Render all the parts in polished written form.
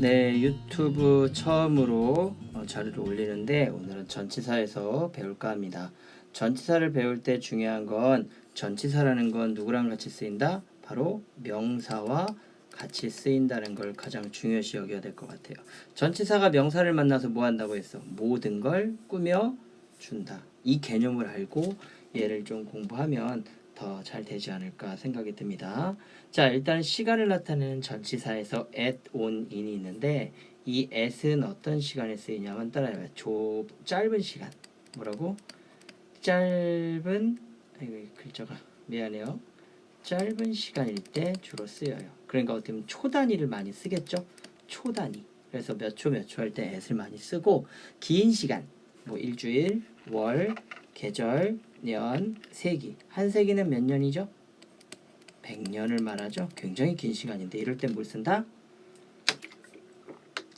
네, 유튜브 처음으로 자료를 올리는데 오늘은 전치사에서 배울까 합니다. 전치사를 배울 때 중요한 건 전치사라는 건 누구랑 같이 쓰인다? 바로 명사와 같이 쓰인다는 걸 가장 중요시 여겨야 될 것 같아요. 전치사가 명사를 만나서 뭐 한다고 했어? 모든 걸 꾸며 준다. 이 개념을 알고 얘를 좀 공부하면 더 잘 되지 않을까 생각이 듭니다. 자, 일단 시간을 나타내는 전치사에서 at, on, in이 있는데 이 at은 어떤 시간에 쓰이냐면 따라해봐요. 짧은 시간. 뭐라고? 짧은 이거 글자가 미안해요. 짧은 시간일 때 주로 쓰여요. 그러니까 어떻게 보면 초 단위를 많이 쓰겠죠? 초 단위. 그래서 몇 초 몇 초 할 때 at을 많이 쓰고 긴 시간 뭐 일주일, 월, 계절, 년, 세기. 한 세기는 몇 년이죠? 100년을 말하죠. 굉장히 긴 시간인데 이럴 땐 뭘 쓴다?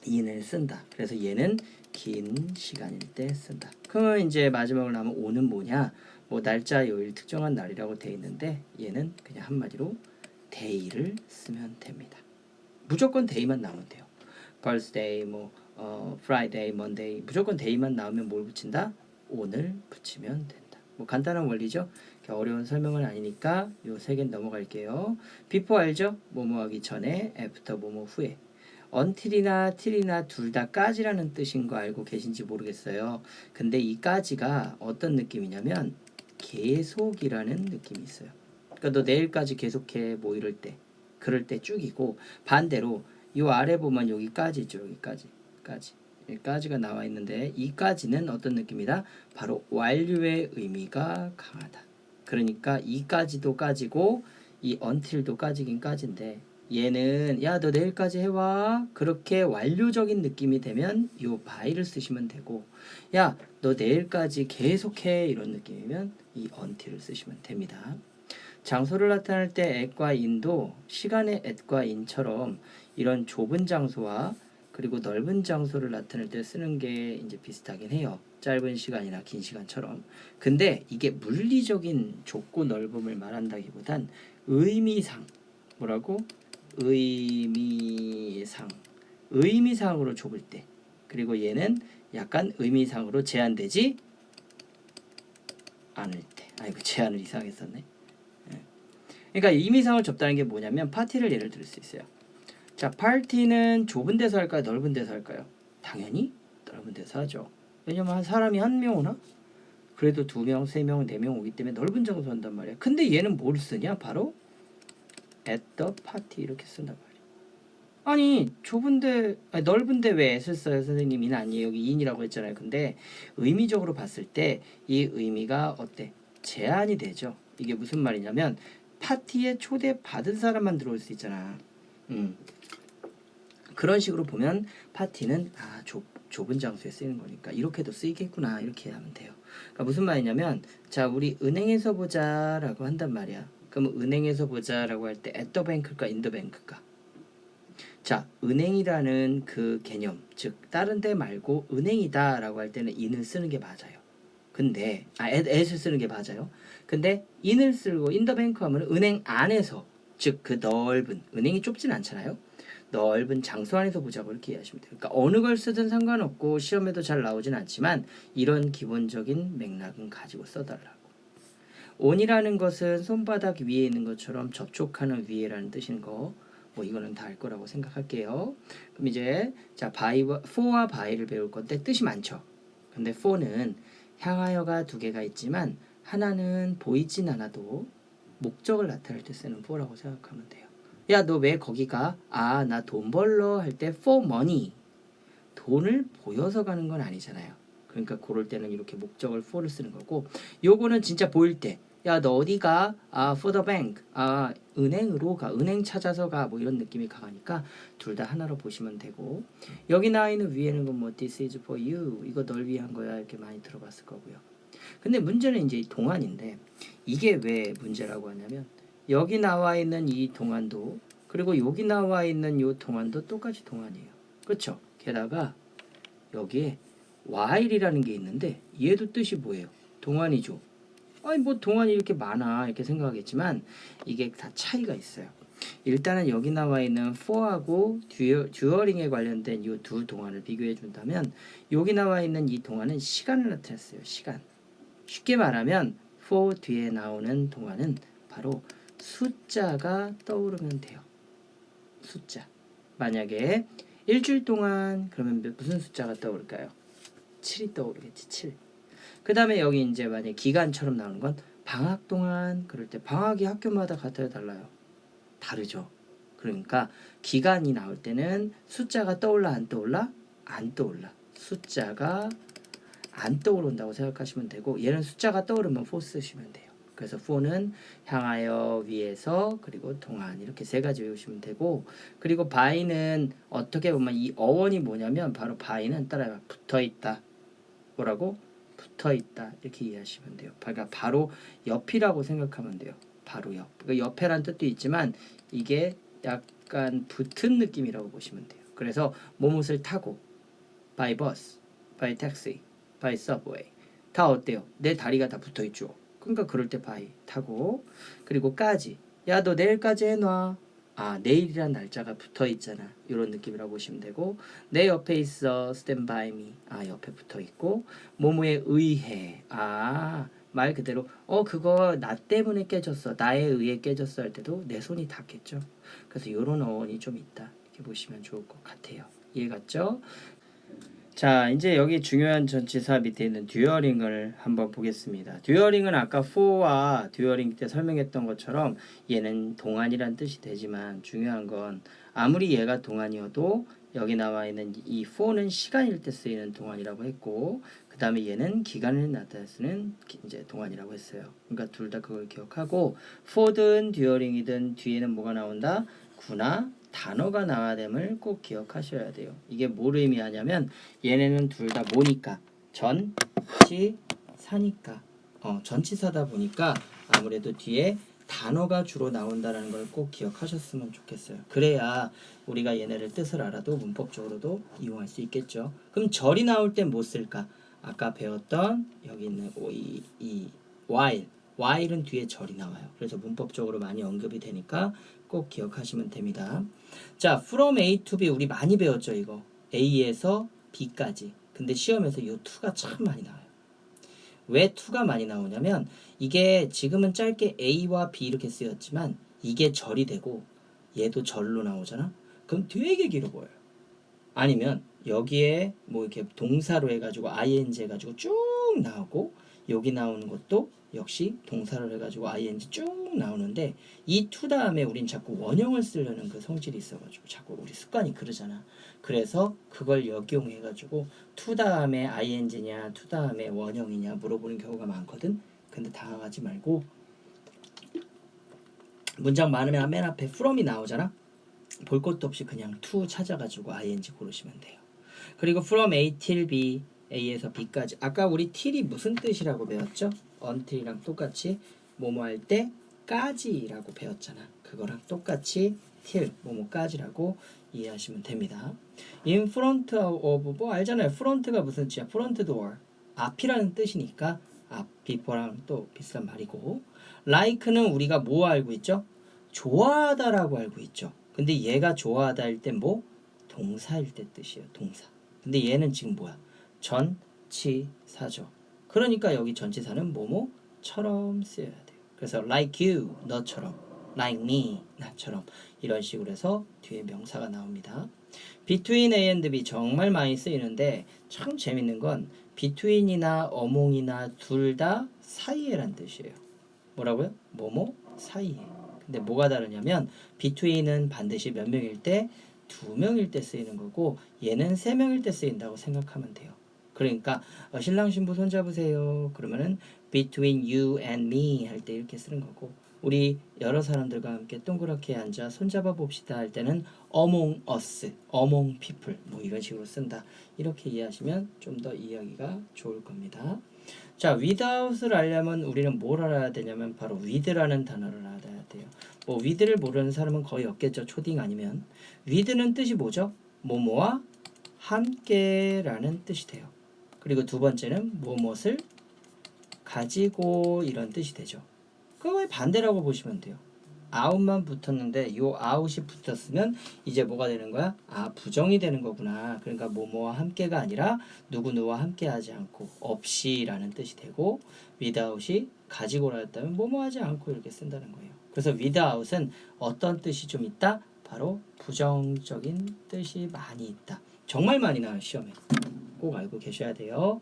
in을 쓴다. 그래서 얘는 긴 시간일 때 쓴다. 그러면 이제 마지막으로 남은 o는 뭐냐? 뭐 날짜, 요일, 특정한 날이라고 돼 있는데 얘는 그냥 한마디로 day를 쓰면 됩니다. 무조건 day만 나오면 돼요. birthday, Friday, Monday 무조건 day만 나오면 뭘 붙인다? on을 붙이면 된다. 뭐 간단한 원리죠. 어려운 설명은 아니니까 요 세 개는 넘어갈게요. before 알죠? 뭐뭐 하기 전에, after 뭐뭐 후에. until이나 till이나 둘 다 까지라는 뜻인 거 알고 계신지 모르겠어요. 근데 이 까지가 어떤 느낌이냐면 계속이라는 느낌이 있어요. 그러니까 너 내일까지 계속해 뭐 이럴 때 그럴 때 쭉이고 반대로 요 아래 보면 여기까지 있죠. 여기까지가 나와 있는데 이까지는 어떤 느낌이다? 바로 완료의 의미가 강하다. 그러니까 이까지도 까지고 이 until도 까지긴 까지인데 얘는 야 너 내일까지 해와 그렇게 완료적인 느낌이 되면 요 by를 쓰시면 되고 야 너 내일까지 계속해 이런 느낌이면 이 until을 쓰시면 됩니다. 장소를 나타낼 때 at과 in도 시간의 at과 in처럼 이런 좁은 장소와 그리고 넓은 장소를 나타낼 때 쓰는 게 이제 비슷하긴 해요. 짧은 시간이나 긴 시간처럼. 근데 이게 물리적인 좁고 넓음을 말한다기보단 의미상 뭐라고? 의미상으로 좁을 때 그리고 얘는 약간 의미상으로 제한되지 않을 때 아이고 제한을 이상하게 썼네. 그러니까 의미상을 좁다는 게 뭐냐면 파티를 예를 들 수 있어요. 자, 파티는 좁은 데서 할까요? 넓은 데서 할까요? 당연히 넓은 데서 하죠. 왜냐면 사람이 한 명 오나? 그래도 2명, 3명, 4명 오기 때문에 넓은 장소 한단 말이야. 근데 얘는 뭘 쓰냐? 바로 at the party 이렇게 쓴단 말이야. 아니 좁은데 넓은데 왜 애를 써요 선생님이는 아니에요 여기 인이라고 했잖아요. 근데 의미적으로 봤을 때 이 의미가 어때? 제한이 되죠. 이게 무슨 말이냐면 파티에 초대받은 사람만 들어올 수 있잖아. 그런 식으로 보면 파티는 좁은 장소에 쓰이는 거니까 이렇게도 쓰이겠구나 이렇게 하면 돼요. 그러니까 무슨 말이냐면 자 우리 은행에서 보자라고 한단 말이야. 그럼 은행에서 보자라고 할 때 at the bank일까 in the bank일까? 자, 은행이라는 그 개념, 즉 다른 데 말고 은행이다라고 할 때는 in을 쓰는 게 맞아요. 근데 at을 쓰는 게 맞아요. 근데 in을 쓰고 in the bank 하면 은행 안에서 즉 그 넓은 은행이 좁진 않잖아요. 넓은 장소 안에서 보자고 이렇게 이해하시면 돼요. 그러니까 어느 걸 쓰든 상관없고 시험에도 잘 나오진 않지만 이런 기본적인 맥락은 가지고 써달라고. on이라는 것은 손바닥 위에 있는 것처럼 접촉하는 위에라는 뜻인 거. 뭐 이거는 다 알 거라고 생각할게요. 그럼 이제 자 for와 by를 배울 건데 뜻이 많죠. 근데 for는 향하여가 두 개가 있지만 하나는 보이진 않아도 목적을 나타낼 때 쓰는 for라고 생각하면 돼요. 야 너 왜 거기 가? 나 돈 벌러 할 때 for money 돈을 보여서 가는 건 아니잖아요. 그러니까 그럴 때는 이렇게 목적을 for를 쓰는 거고 요거는 진짜 보일 때 야 너 어디 가? for the bank. 은행으로 가. 은행 찾아서 가. 뭐 이런 느낌이 강하니까 둘 다 하나로 보시면 되고 여기 나와 있는 위에는 뭐 this is for you. 이거 널 위한 거야. 이렇게 많이 들어봤을 거고요. 근데 문제는 이제 이 동안인데 이게 왜 문제라고 하냐면 여기 나와 있는 이 동안도 그리고 여기 나와 있는 이 동안도 똑같이 동안이에요. 그렇죠? 게다가 여기에 while이라는 게 있는데 얘도 뜻이 뭐예요? 동안이죠. 아니 뭐 동안이 이렇게 많아 이렇게 생각하겠지만 이게 다 차이가 있어요. 일단은 여기 나와 있는 for하고 듀어링에 관련된 이 두 동안을 비교해 준다면 여기 나와 있는 이 동안은 시간을 나타냈어요. 시간. 쉽게 말하면 for 뒤에 나오는 동안은 바로 숫자가 떠오르면 돼요. 숫자. 만약에 일주일 동안 그러면 무슨 숫자가 떠오를까요? 7이 떠오르겠지. 7. 그 다음에 여기 이제 만약 기간처럼 나오는 건 방학 동안 그럴 때 방학이 학교마다 같아요, 달라요? 다르죠. 그러니까 기간이 나올 때는 숫자가 떠올라 안 떠올라? 안 떠올라. 숫자가 안 떠오른다고 생각하시면 되고 얘는 숫자가 떠오르면 for 쓰시면 돼요. 그래서 for는 향하여, 위에서, 그리고 동안 이렇게 세 가지 외우시면 되고 그리고 by는 어떻게 보면 이 어원이 뭐냐면 바로 by는 따라해봐. 붙어있다. 뭐라고? 붙어있다. 이렇게 이해하시면 돼요. 그러니까 바로 옆이라고 생각하면 돼요. 바로 옆. 그러니까 옆에란 뜻도 있지만 이게 약간 붙은 느낌이라고 보시면 돼요. 그래서 뭐뭇을 타고 by bus, by taxi, by subway 다 어때요? 내 다리가 다 붙어있죠. 그러니까 그럴 때 by 타고 그리고 까지 야 너 내일까지 해놔. 아 내일이란 날짜가 붙어있잖아. 이런 느낌이라고 보시면 되고 내 옆에 있어 stand by me. 아 옆에 붙어있고 뭐뭐에 의해 아 말 그대로 그거 나 때문에 깨졌어 나에 의해 깨졌어 할 때도 내 손이 닿겠죠. 그래서 이런 어원이 좀 있다 이렇게 보시면 좋을 것 같아요. 이해 갔죠? 자 이제 여기 중요한 전치사 밑에 있는 듀어링을 한번 보겠습니다. 듀어링은 아까 for와 듀어링 때 설명했던 것처럼 얘는 동안이란 뜻이 되지만 중요한 건 아무리 얘가 동안이어도 여기 나와 있는 이 for는 시간일 때 쓰이는 동안이라고 했고 그 다음에 얘는 기간을 나타내 쓰는 이제 동안이라고 했어요. 그러니까 둘 다 그걸 기억하고 for든 듀어링이든 뒤에는 뭐가 나온다? 구나 단어가 나와야 됨을 꼭 기억하셔야 돼요. 이게 뭘 의미하냐면 얘네는 둘 다 뭐니까 전치사니까 전치사다 보니까 아무래도 뒤에 단어가 주로 나온다는 걸 꼭 기억하셨으면 좋겠어요. 그래야 우리가 얘네를 뜻을 알아도 문법적으로도 이용할 수 있겠죠. 그럼 절이 나올 땐 뭐 쓸까? 아까 배웠던 여기 있는 이 while은 뒤에 절이 나와요. 그래서 문법적으로 많이 언급이 되니까 꼭 기억하시면 됩니다. 자, from A to B 우리 많이 배웠죠, 이거. A에서 B까지. 근데 시험에서 이 to가 참 많이 나와요. 왜 to가 많이 나오냐면 이게 지금은 짧게 A와 B 이렇게 쓰였지만 이게 절이 되고 얘도 절로 나오잖아. 그럼 되게 길어 보여요. 아니면 여기에 뭐 이렇게 동사로 해가지고 ing 해가지고 쭉 나오고 여기 나오는 것도 역시 동사로 해가지고 ing 쭉 나오는데 이 to 다음에 우린 자꾸 원형을 쓰려는 그 성질이 있어가지고 자꾸 우리 습관이 그러잖아. 그래서 그걸 역용해가지고 to 다음에 ing냐 to 다음에 원형이냐 물어보는 경우가 많거든. 근데 당황하지 말고 문장 많으면 맨 앞에 from이 나오잖아. 볼 것도 없이 그냥 to 찾아가지고 ing 고르시면 돼요. 그리고 from A till B, A에서 B까지. 아까 우리 till이 무슨 뜻이라고 배웠죠? until이랑 똑같이 뭐뭐 할 때까지라고 배웠잖아. 그거랑 똑같이 till 뭐뭐까지라고 이해하시면 됩니다. In front of 뭐 알잖아요. front가 무슨 뜻이야? front door 앞이라는 뜻이니까 앞 before랑 또 비슷한 말이고 like는 우리가 뭐 알고 있죠? 좋아하다라고 알고 있죠. 근데 얘가 좋아하다 할 땐 뭐? 동사일 때 뜻이에요. 동사. 근데 얘는 지금 뭐야? 전치사죠. 그러니까 여기 전치사는 뭐뭐처럼 쓰여야 돼요. 그래서 like you, 너처럼. like me, 나처럼. 이런 식으로 해서 뒤에 명사가 나옵니다. between A and B 정말 많이 쓰이는데 참 재밌는 건 between이나 among이나 둘 다 사이에란 뜻이에요. 뭐라고요? 뭐뭐 사이에. 근데 뭐가 다르냐면 between은 반드시 몇 명일 때? 2명일 때 쓰이는 거고 얘는 3명일 때 쓰인다고 생각하면 돼요. 그러니까 신랑 신부 손잡으세요. 그러면은 between you and me 할 때 이렇게 쓰는 거고 우리 여러 사람들과 함께 동그랗게 앉아 손잡아 봅시다 할 때는 among us, among people 뭐 이런 식으로 쓴다. 이렇게 이해하시면 좀 더 이해하기가 좋을 겁니다. 자, without을 알려면 우리는 뭘 알아야 되냐면 바로 with라는 단어를 알아야 돼요. 뭐 with를 모르는 사람은 거의 없겠죠. 초딩 아니면. with는 뜻이 뭐죠? 뭐뭐와 함께라는 뜻이 돼요. 그리고 두 번째는 무엇을 가지고 이런 뜻이 되죠. 그거의 반대라고 보시면 돼요. out만 붙었는데 요 out이 붙었으면 이제 뭐가 되는 거야? 아, 부정이 되는 거구나. 그러니까 뭐뭐와 함께가 아니라 누구누구와 함께하지 않고 없이라는 뜻이 되고 without이 가지고라 했다면 뭐뭐하지 않고 이렇게 쓴다는 거예요. 그래서 without은 어떤 뜻이 좀 있다? 바로 부정적인 뜻이 많이 있다. 정말 많이 나와요, 시험에. 꼭 알고 계셔야 돼요.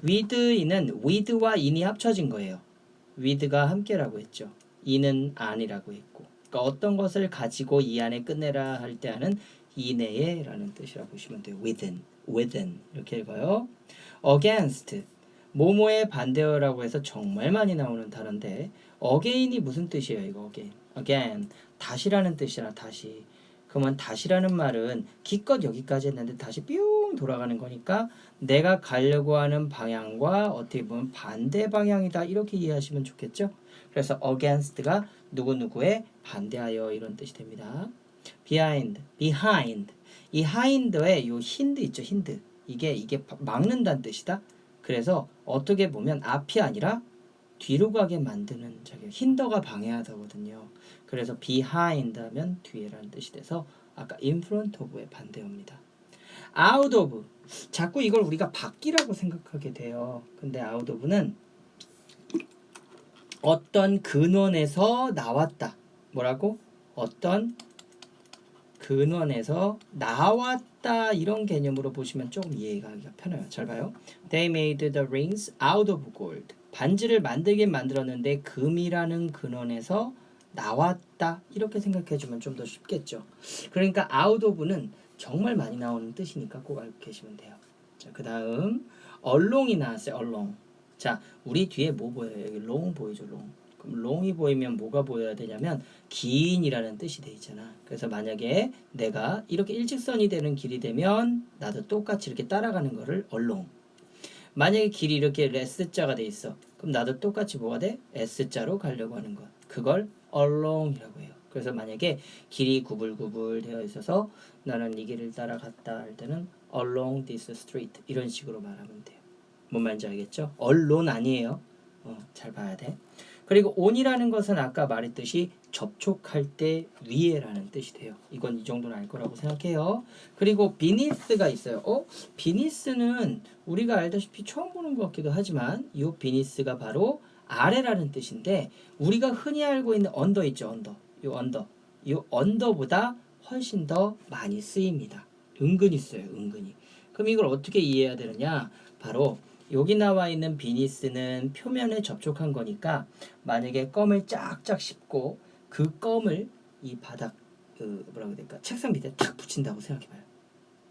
with이는 with와 in이 합쳐진 거예요. with가 함께라고 했죠. in은 안이라고 했고. 그러니까 어떤 것을 가지고 이 안에 끝내라 할 때 하는 이내에 라는 뜻이라고 보시면 돼요. within 이렇게 읽어요. against 뭐뭐에 반대어라고 해서 정말 많이 나오는 단어인데 again이 무슨 뜻이에요? 이거 again 다시라는 뜻이라 다시. 그러면 다시라는 말은 기껏 여기까지 했는데 다시 뿅 돌아가는 거니까 내가 가려고 하는 방향과 어떻게 보면 반대 방향이다 이렇게 이해하시면 좋겠죠. 그래서 against가 누구누구에 반대하여 이런 뜻이 됩니다. behind 이 hind에 요 힌드 있죠. 힌드 이게 막는다는 뜻이다. 그래서 어떻게 보면 앞이 아니라 뒤로 가게 만드는 작용. 힌더가 방해하다거든요. 그래서 behind 하면 뒤에라는 뜻이 돼서 아까 in front of의 반대어입니다. out of 자꾸 이걸 우리가 밖이라고 생각하게 돼요. 근데 out of는 어떤 근원에서 나왔다. 뭐라고? 어떤 근원에서 나왔다 이런 개념으로 보시면 조금 이해가 하기가 편해요. 잘 봐요. They made the rings out of gold. 반지를 만들긴 만들었는데 금이라는 근원에서 나왔다 이렇게 생각해주면 좀 더 쉽겠죠. 그러니까 out of는 정말 많이 나오는 뜻이니까 꼭 알고 계시면 돼요. 자, 그 다음 along이 나왔어요. along. 자, 우리 뒤에 뭐 보여요? 여기 long 보이죠? long. 그럼 long이 보이면 뭐가 보여야 되냐면 긴이라는 뜻이 돼 있잖아. 그래서 만약에 내가 이렇게 일직선이 되는 길이 되면 나도 똑같이 이렇게 따라가는 거를 along. 만약에 길이 이렇게 S자가 돼 있어. 그럼 나도 똑같이 뭐가 돼? S자로 가려고 하는 것. 그걸 along이라고 해요. 그래서 만약에 길이 구불구불 되어 있어서 나는 이 길을 따라갔다 할 때는 along this street 이런 식으로 말하면 돼요. 뭔 말인지 알겠죠? 언론 아니에요. 잘 봐야 돼. 그리고 on이라는 것은 아까 말했듯이 접촉할 때 위에라는 뜻이 돼요. 이건 이 정도는 알 거라고 생각해요. 그리고 beneath가 있어요. beneath는 우리가 알다시피 처음 보는 것 같기도 하지만 이 beneath가 바로 아래라는 뜻인데 우리가 흔히 알고 있는 under 있죠. 이 under보다 훨씬 더 많이 쓰입니다. 은근히 써요. 은근히. 그럼 이걸 어떻게 이해해야 되느냐? 바로 여기 나와 있는 비니스는 표면에 접촉한 거니까 만약에 껌을 쫙쫙 씹고 그 껌을 이 바닥 뭐라고 해야 될까? 책상 밑에 탁 붙인다고 생각해봐요.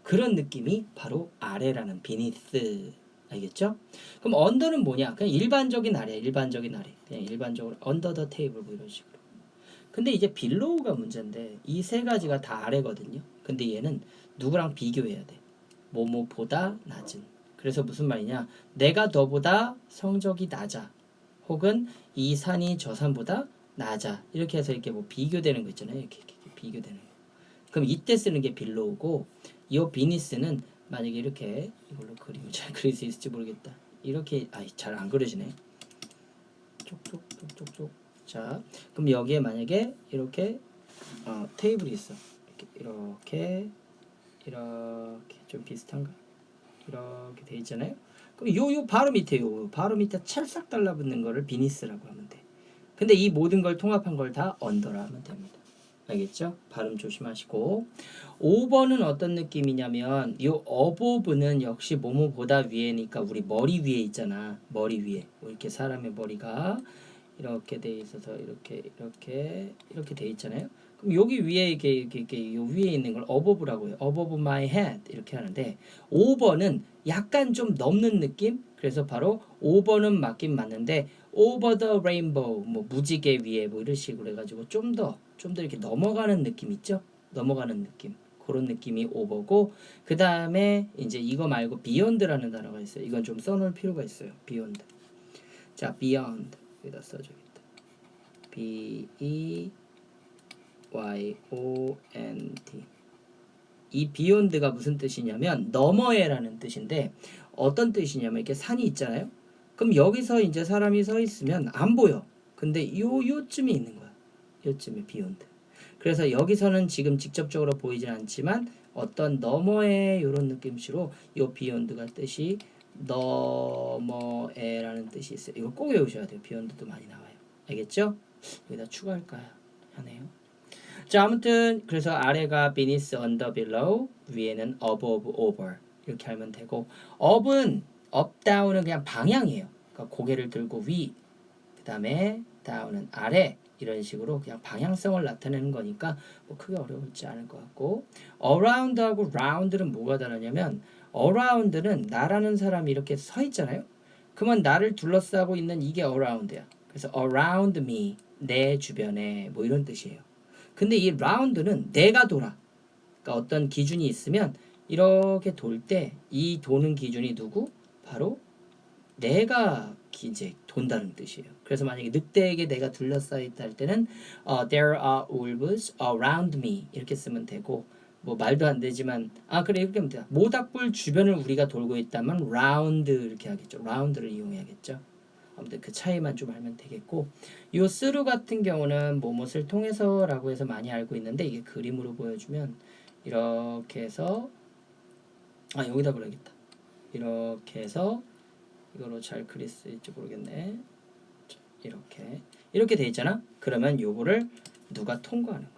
그런 느낌이 바로 아래라는 비니스 알겠죠? 그럼 언더는 뭐냐? 그냥 일반적인 아래 일반적인 아래 그냥 일반적으로 언더 더 테이블 뭐 이런 식으로. 근데 이제 빌로우가 문제인데 이 세 가지가 다 아래거든요. 근데 얘는 누구랑 비교해야 돼? 뭐뭐보다 낮은. 그래서 무슨 말이냐? 내가 너보다 성적이 낮아. 혹은 이 산이 저 산보다 낮아. 이렇게 해서 이렇게 뭐 비교되는 거 있잖아요. 이렇게 비교되는 거. 그럼 이때 쓰는 게 빌로우고 이 비니스는 만약에 이렇게 이걸로 그리면 잘 그릴 수 있을지 모르겠다. 이렇게 잘 안 그려지네. 쪽쪽쪽쪽쪽. 자, 그럼 여기에 만약에 이렇게 테이블이 있어. 이렇게 좀 비슷한가? 이렇게 돼 있잖아요. 그럼 요 바로 밑에 바로 밑에 찰싹 달라붙는 거를 비니스라고 하면 돼. 근데 이 모든 걸 통합한 걸 다 언더라 하면 됩니다. 알겠죠? 발음 조심하시고 5번은 어떤 느낌이냐면 요 어보브는 역시 뭐뭐보다 위에니까 우리 머리 위에 있잖아. 머리 위에 이렇게 사람의 머리가 이렇게 돼 있어서 이렇게 돼 있잖아요. 그럼 여기 위에 이렇게 요 위에 있는 걸 어버브라고 해요. above my head 이렇게 하는데 5번은 약간 좀 넘는 느낌? 그래서 바로 5번은 맞긴 맞는데 over the rainbow 뭐 무지개 위에 뭐 이런 식으로 해가지고 좀 더 이렇게 넘어가는 느낌 있죠? 넘어가는 느낌. 그런 느낌이 over고 그 다음에 이제 이거 말고 beyond라는 단어가 있어요. 이건 좀 써놓을 필요가 있어요. beyond. 자, beyond 여기다 써줘야겠다. B-E-Y-O-N-D 이 beyond가 무슨 뜻이냐면 너머에라는 뜻인데 어떤 뜻이냐면 이렇게 산이 있잖아요. 그럼 여기서 이제 사람이 서 있으면 안 보여. 근데 요쯤에 있는 거야. 요쯤에 beyond. 그래서 여기서는 지금 직접적으로 보이진 않지만 어떤 너머의 이런 느낌으로 요 beyond가 뜻이 너머에라는 뜻이 있어요. 이거 꼭 외우셔야 돼요. beyond도 많이 나와요. 알겠죠? 여기다 추가할까 하네요. 자, 아무튼 그래서 아래가 beneath, under, below, 위에는 above, over 이렇게 하면 되고 up은 up, down은 그냥 방향이에요. 그러니까 고개를 들고 위, 그 다음에 down은 아래 이런 식으로 그냥 방향성을 나타내는 거니까 뭐 크게 어려울지 않을 것 같고 around하고 round는 뭐가 다르냐면 around는 나라는 사람이 이렇게 서 있잖아요. 그러면 나를 둘러싸고 있는 이게 around야. 그래서 around me, 내 주변에 뭐 이런 뜻이에요. 근데 이 round는 내가 돌아. 그러니까 어떤 기준이 있으면 이렇게 돌 때 이 도는 기준이 누구? 바로 내가 이제 돈다는 뜻이에요. 그래서 만약에 늑대에게 내가 둘러싸여 있다 할 때는 there are wolves around me 이렇게 쓰면 되고 뭐 말도 안 되지만 그래 이렇게 하면 돼요. 모닥불 주변을 우리가 돌고 있다면 round 이렇게 하겠죠. round를 이용해야겠죠. 아무튼 그 차이만 좀 알면 되겠고 요 through 같은 경우는 뭐뭇을 통해서라고 해서 많이 알고 있는데 이게 그림으로 보여주면 이렇게 해서 여기다 그려야겠다. 이렇게 해서 이거로 잘 그릴 수 있을지 모르겠네. 이렇게 돼 있잖아. 그러면 요거를 누가 통과하는 거야.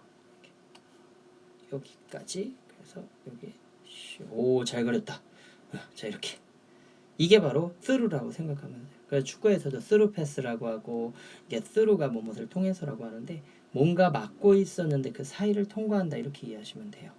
여기까지. 그래서 여기 잘 그렸다. 자 이렇게 이게 바로 through라고 생각하면 돼요. 그래서 축구에서도 through pass라고 하고 이게 through가 뭐뭇을 통해서라고 하는데 뭔가 막고 있었는데 그 사이를 통과한다 이렇게 이해하시면 돼요.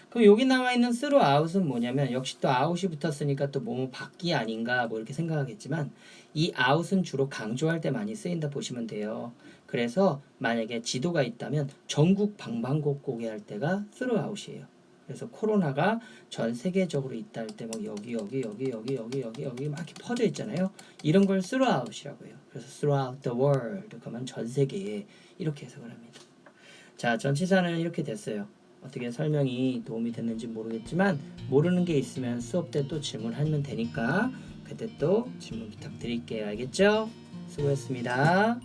그럼 여기 나와 있는 through out은 뭐냐면 역시 또 out이 붙었으니까 또 뭐뭐 밖이 아닌가 뭐 이렇게 생각하겠지만 이 out은 주로 강조할 때 많이 쓰인다 보시면 돼요. 그래서 만약에 지도가 있다면 전국 방방곡곡에 할 때가 through out이에요. 그래서 코로나가 전 세계적으로 있다 할 때 막 여기 막 이렇게 퍼져 있잖아요. 이런 걸 throughout이라고 해요. 그래서 throughout the world 그러면 전 세계에 이렇게 해석을 합니다. 자, 전치사는 이렇게 됐어요. 어떻게 설명이 도움이 됐는지 모르겠지만 모르는 게 있으면 수업 때 또 질문하면 되니까 그때 또 질문 부탁드릴게요. 알겠죠? 수고했습니다.